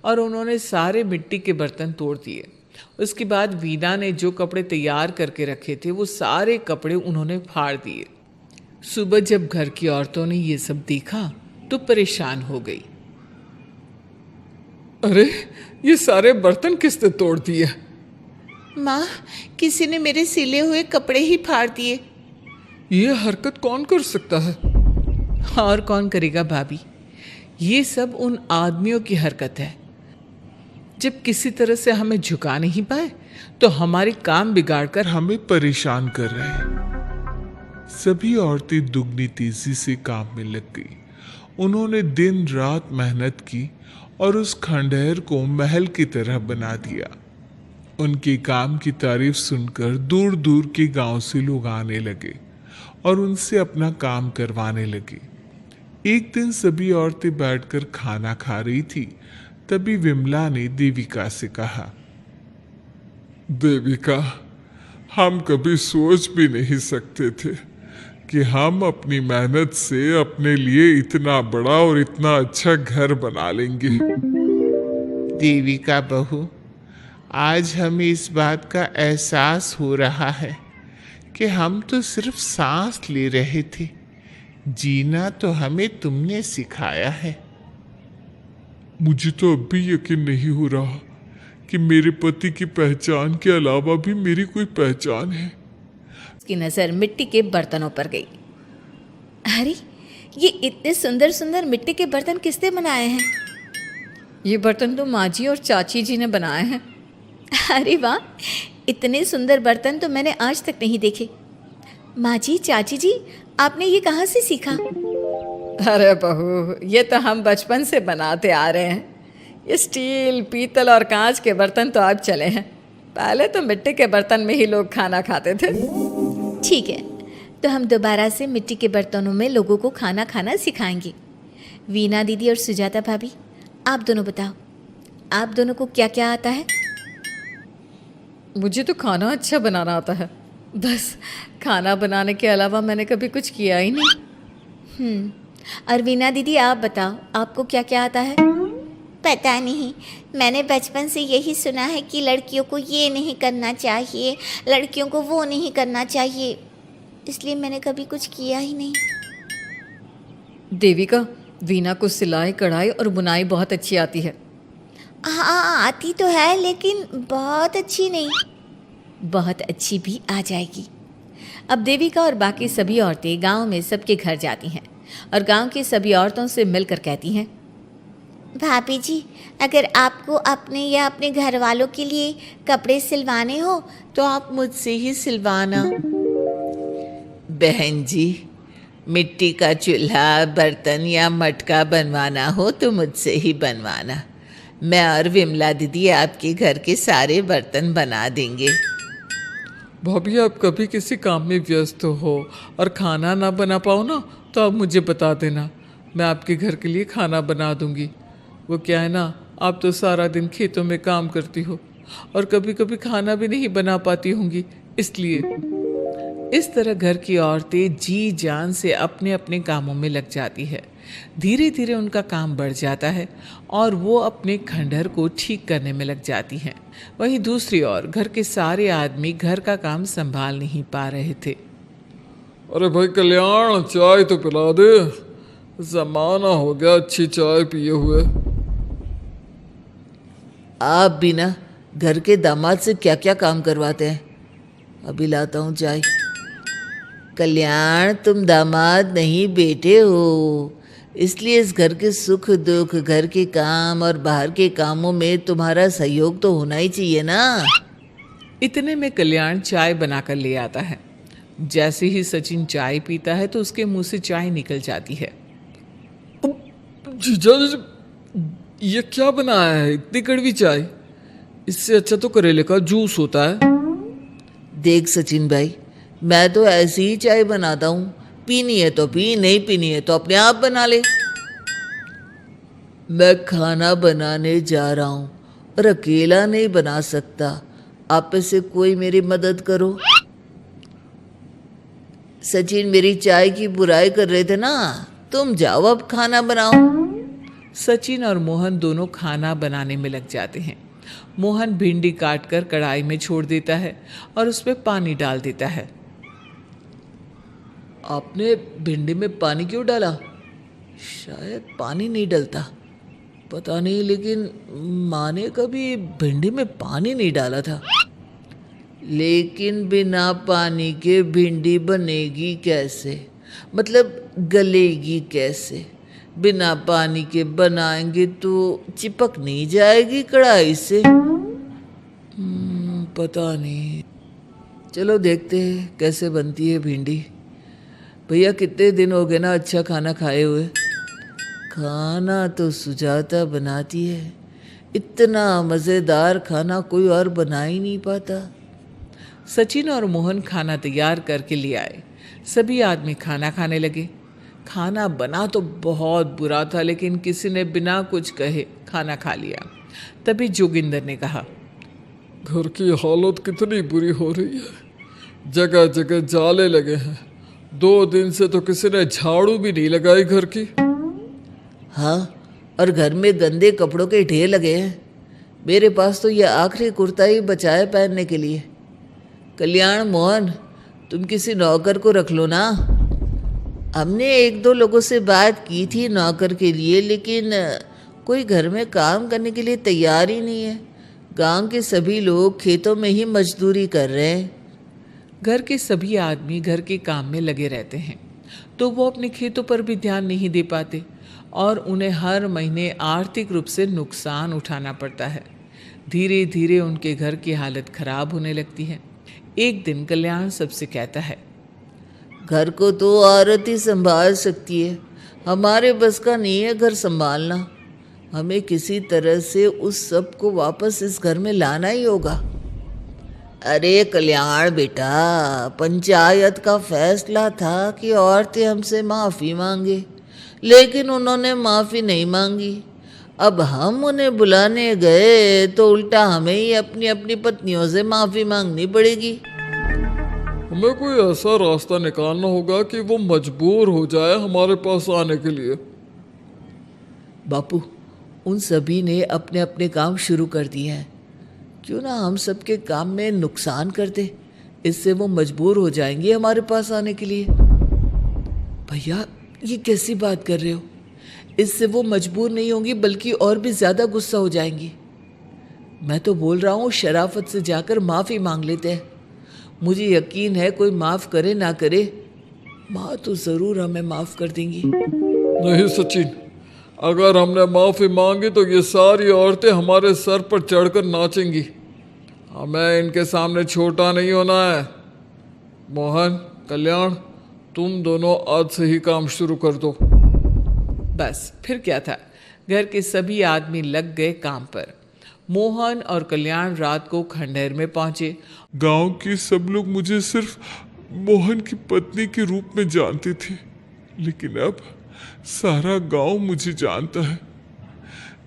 और उन्होंने सारे मिट्टी के बर्तन तोड़ दिए। उसके बाद वीना ने जो कपड़े तैयार करके रखे थे वो सारे कपड़े उन्होंने फाड़ दिए। सुबह जब घर की औरतों ने ये सब देखा तो परेशान हो गई। अरे, ये सारे बर्तन किसने तोड़ दिए? माँ, किसी ने मेरे सिले हुए कपड़े ही फाड़ दिए। ये हरकत कौन कर सकता है? और कौन करेगा भाभी? ये सब उन आदमियों की हरकत है। जब किसी तरह से हमें झुका नहीं पाए तो हमारे काम बिगाड़कर हमें परेशान कर रहे हैं। सभी औरतें दुगनी तेजी से काम में लग गई। उन्होंने दिन रात मेहनत की और उस खंडहर को महल की तरह बना दिया। उनके काम की तारीफ सुनकर दूर दूर के गांव से लोग आने लगे और उनसे अपना काम करवाने लगे। एक दिन सभी औरतें बैठकर खाना खा रही थी। तभी विमला ने देविका से कहा, देविका, हम कभी सोच भी नहीं सकते थे कि हम अपनी मेहनत से अपने लिए इतना बड़ा और इतना अच्छा घर बना लेंगे। देविका बहू, आज हमें इस बात का एहसास हो रहा है कि हम तो सिर्फ सांस ले रहे थे, जीना तो हमें तुमने सिखाया है। मुझे तो अब भी यकीन नहीं हो रहा कि मेरे पति की पहचान के अलावा भी मेरी कोई पहचान है। उसकी नज़र मिट्टी के बर्तनों पर गई। अरे, ये इतने सुंदर सुंदर मिट्टी के बर्तन किसने बनाए हैं? ये बर्तन तो माँ जी और चाची जी ने बनाए हैं। अरे वाह, इतने सुंदर बर्तन तो मैंने आज तक नहीं देखे। माँ जी, चाची जी, आपने ये कहाँ से सीखा? अरे बहू, ये तो हम बचपन से बनाते आ रहे हैं। ये स्टील, पीतल और कांच के बर्तन तो अब चले हैं। पहले तो मिट्टी के बर्तन में ही लोग खाना खाते थे। ठीक है, तो हम दोबारा से मिट्टी के बर्तनों में लोगों को खाना खाना सिखाएंगे। वीना दीदी और सुजाता भाभी, आप दोनों बताओ, आप दोनों को क्या क्या आता है? मुझे तो खाना अच्छा बनाना आता है। बस खाना बनाने के अलावा मैंने कभी कुछ किया ही नहीं। और वीना दीदी, आप बताओ, आपको क्या क्या आता है? पता नहीं, मैंने बचपन से यही सुना है कि लड़कियों को ये नहीं करना चाहिए, लड़कियों को वो नहीं करना चाहिए, इसलिए मैंने कभी कुछ किया ही नहीं। देविका, वीना को सिलाई, कढ़ाई और बुनाई बहुत अच्छी आती है। हाँ, आती तो है, लेकिन बहुत अच्छी नहीं। बहुत अच्छी भी आ जाएगी। अब देविका और बाकी सभी औरतें गांव में सबके घर जाती हैं और गांव की सभी औरतों से मिलकर कहती हैं, भाभी जी, अगर आपको अपने या अपने घर वालों के लिए कपड़े सिलवाने हो तो आप मुझसे ही सिलवाना। बहन जी, मिट्टी का चूल्हा, बर्तन या मटका बनवाना हो तो मुझसे ही बनवाना। मैं और विमला दीदी आपके घर के सारे बर्तन बना देंगे। भाभी, आप कभी किसी काम में व्यस्त हो और खाना ना बना पाओ ना, तो आप मुझे बता देना, मैं आपके घर के लिए खाना बना दूंगी। वो क्या है ना, आप तो सारा दिन खेतों में काम करती हो और कभी कभी खाना भी नहीं बना पाती होंगी, इसलिए। इस तरह घर की औरतें जी जान से अपने अपने कामों में लग जाती है। धीरे धीरे उनका काम बढ़ जाता है और वो अपने खंडहर को ठीक करने में लग जाती हैं। वहीं दूसरी ओर घर के सारे आदमी घर का काम संभाल नहीं पा रहे थे। अरे भाई कल्याण, चाय तो पिला दे, जमाना हो गया अच्छी चाय पिए हुए। आप भी ना घर के दामाद से क्या क्या काम करवाते हैं? अभी लाता हूँ चाय। कल्याण, तुम दामाद नहीं बेटे हो, इसलिए इस घर के सुख दुख, घर के काम और बाहर के कामों में तुम्हारा सहयोग तो होना ही चाहिए ना। इतने में कल्याण चाय बनाकर ले आता है। जैसे ही सचिन चाय पीता है तो उसके मुंह से चाय निकल जाती है। जीजा जी, ये क्या बनाया है? इतनी कड़वी चाय? इससे अच्छा तो करेले का जूस होता है। देख सचिन भाई, मैं तो ऐसी ही चाय बनाता हूँ, पीनी है तो पी, नहीं पीनी है तो अपने आप बना ले। मैं खाना बनाने जा रहा हूँ और अकेला नहीं बना सकता, आप में से कोई मेरी मदद करो। सचिन मेरी चाय की बुराई कर रहे थे ना, तुम जाओ अब खाना बनाओ। सचिन और मोहन दोनों खाना बनाने में लग जाते हैं। मोहन भिंडी काटकर कढ़ाई में छोड़ देता है और उसमें पानी डाल देता है। आपने भिंडी में पानी क्यों डाला? शायद पानी नहीं डलता, पता नहीं, लेकिन माँ ने कभी भिंडी में पानी नहीं डाला था। लेकिन बिना पानी के भिंडी बनेगी कैसे? मतलब गलेगी कैसे? बिना पानी के बनाएंगे तो चिपक नहीं जाएगी कढ़ाई से? पता नहीं, चलो देखते हैं कैसे बनती है भिंडी। भैया कितने दिन हो गए ना अच्छा खाना खाए हुए। खाना तो सुजाता बनाती है, इतना मज़ेदार खाना कोई और बना ही नहीं पाता। सचिन और मोहन खाना तैयार करके ले आए। सभी आदमी खाना खाने लगे। खाना बना तो बहुत बुरा था, लेकिन किसी ने बिना कुछ कहे खाना खा लिया। तभी जोगिंदर ने कहा, घर की हालत कितनी बुरी हो रही है, जगह जगह जाले लगे हैं। 2 दिन से तो किसी ने झाड़ू भी नहीं लगाई घर की। हाँ, और घर में गंदे कपड़ों के ढेर लगे हैं। मेरे पास तो यह आखिरी कुर्ता ही बचा है पहनने के लिए। कल्याण, मोहन, तुम किसी नौकर को रख लो ना। हमने 1-2 लोगों से बात की थी नौकर के लिए, लेकिन कोई घर में काम करने के लिए तैयार ही नहीं है। गांव के सभी लोग खेतों में ही मजदूरी कर रहे हैं। घर के सभी आदमी घर के काम में लगे रहते हैं, तो वो अपने खेतों पर भी ध्यान नहीं दे पाते और उन्हें हर महीने आर्थिक रूप से नुकसान उठाना पड़ता है। धीरे धीरे उनके घर की हालत खराब होने लगती है। एक दिन कल्याण सबसे कहता है, घर को तो औरत ही संभाल सकती है, हमारे बस का नहीं है घर संभालना। हमें किसी तरह से उस सब को वापस इस घर में लाना ही होगा। अरे कल्याण बेटा, पंचायत का फैसला था कि औरतें हमसे माफ़ी मांगे, लेकिन उन्होंने माफ़ी नहीं मांगी। अब हम उन्हें बुलाने गए तो उल्टा हमें ही अपनी अपनी पत्नियों से माफ़ी मांगनी पड़ेगी। हमें कोई ऐसा रास्ता निकालना होगा कि वो मजबूर हो जाए हमारे पास आने के लिए। बापू, उन सभी ने अपने अपने काम शुरू कर दिए हैं। क्यों ना हम सबके काम में नुकसान कर दे, इससे वो मजबूर हो जाएंगे हमारे पास आने के लिए। भैया, ये कैसी बात कर रहे हो? इससे वो मजबूर नहीं होंगी बल्कि और भी ज़्यादा गुस्सा हो जाएंगी। मैं तो बोल रहा हूँ शराफत से जाकर माफ़ी मांग लेते हैं। मुझे यकीन है कोई माफ़ करे ना करे, माँ तो ज़रूर हमें माफ़ कर देंगी। नहीं सचिन, अगर हमने माफ़ी मांगी तो ये सारी औरतें हमारे सर पर चढ़कर नाचेंगी। हमें इनके सामने छोटा नहीं होना है। मोहन, कल्याण, तुम दोनों आज से ही काम शुरू कर दो। बस फिर क्या था, घर के सभी आदमी लग गए काम पर। मोहन और कल्याण रात को खंडहर में पहुंचे। गांव के सब लोग मुझे सिर्फ मोहन की पत्नी के रूप में जानते थे, लेकिन अब सारा गांव मुझे जानता है।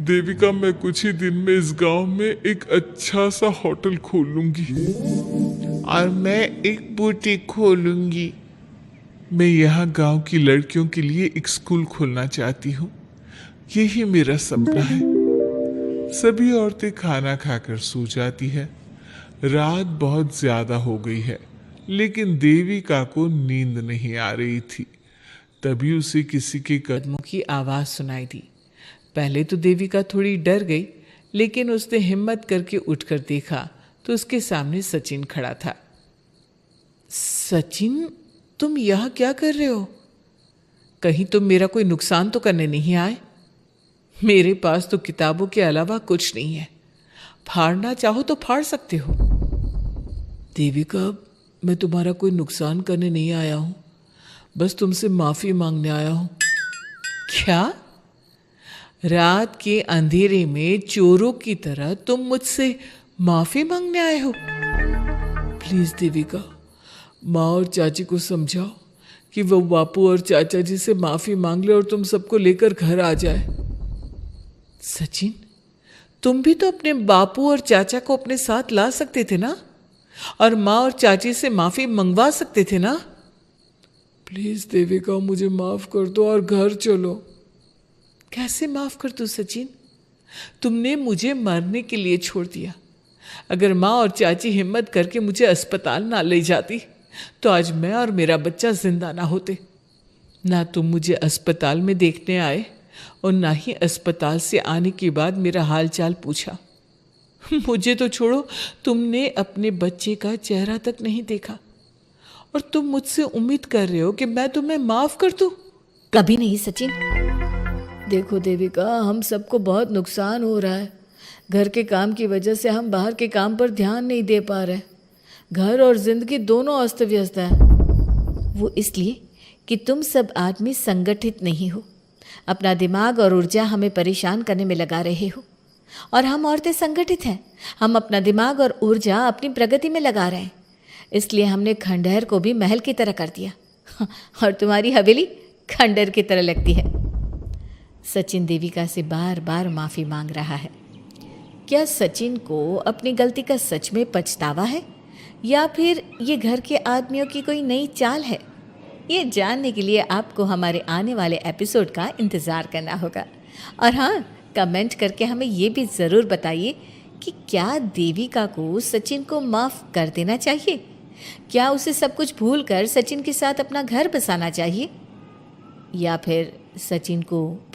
देविका, मैं कुछ ही दिन में इस गांव में एक अच्छा सा होटल खोल लूंगी और मैं एक बुटीक खोलूंगी। मैं यहाँ गांव की लड़कियों के लिए एक स्कूल खोलना चाहती हूँ। यही मेरा सपना है। सभी औरतें खाना खाकर सो जाती है। रात बहुत ज्यादा हो गई है, लेकिन देविका को नींद नहीं आ रही थी। तभी उसे किसी के कदमों की आवाज़ सुनाई दी। पहले तो देविका थोड़ी डर गई, लेकिन उसने हिम्मत करके उठकर देखा तो उसके सामने सचिन खड़ा था। सचिन, तुम यहाँ क्या कर रहे हो? कहीं तुम मेरा कोई नुकसान तो करने नहीं आए? मेरे पास तो किताबों के अलावा कुछ नहीं है। फाड़ना चाहो तो फाड़ सकते हो। देविका, मैं तुम्हारा कोई नुकसान करने नहीं आया हूँ, बस तुमसे माफ़ी मांगने आया हूँ। क्या? रात के अंधेरे में चोरों की तरह तुम मुझसे माफ़ी मांगने आए हो? प्लीज़ देविका, माँ और चाची को समझाओ कि वो बापू और चाचा जी से माफ़ी मांग ले और तुम सबको लेकर घर आ जाए। सचिन, तुम भी तो अपने बापू और चाचा को अपने साथ ला सकते थे ना, और माँ और चाची से माफ़ी मंगवा सकते थे ना। प्लीज़ देविका, मुझे माफ़ कर दो और घर चलो। कैसे माफ कर दूं सचिन? तुमने मुझे मरने के लिए छोड़ दिया। अगर माँ और चाची हिम्मत करके मुझे अस्पताल ना ले जाती तो आज मैं और मेरा बच्चा जिंदा ना होते। ना तुम मुझे अस्पताल में देखने आए और ना ही अस्पताल से आने के बाद मेरा हाल चाल पूछा। मुझे तो छोड़ो, तुमने अपने बच्चे का चेहरा तक नहीं देखा और तुम मुझसे उम्मीद कर रहे हो कि मैं तुम्हें माफ कर दूं? कभी नहीं सचिन। देखो देविका, हम सबको बहुत नुकसान हो रहा है। घर के काम की वजह से हम बाहर के काम पर ध्यान नहीं दे पा रहे। घर और जिंदगी दोनों अस्त व्यस्त है। वो इसलिए कि तुम सब आदमी संगठित नहीं हो। अपना दिमाग और ऊर्जा हमें परेशान करने में लगा रहे हो, और हम औरतें संगठित हैं। हम अपना दिमाग और ऊर्जा अपनी प्रगति में लगा रहे हैं। इसलिए हमने खंडहर को भी महल की तरह कर दिया और तुम्हारी हवेली खंडहर की तरह लगती है। सचिन देविका से बार बार माफ़ी मांग रहा है। क्या सचिन को अपनी गलती का सच में पछतावा है, या फिर ये घर के आदमियों की कोई नई चाल है? ये जानने के लिए आपको हमारे आने वाले एपिसोड का इंतज़ार करना होगा। और हाँ, कमेंट करके हमें ये भी ज़रूर बताइए कि क्या देविका को सचिन को माफ़ कर देना चाहिए? क्या उसे सब कुछ भूल कर सचिन के साथ अपना घर बसाना चाहिए, या फिर सचिन को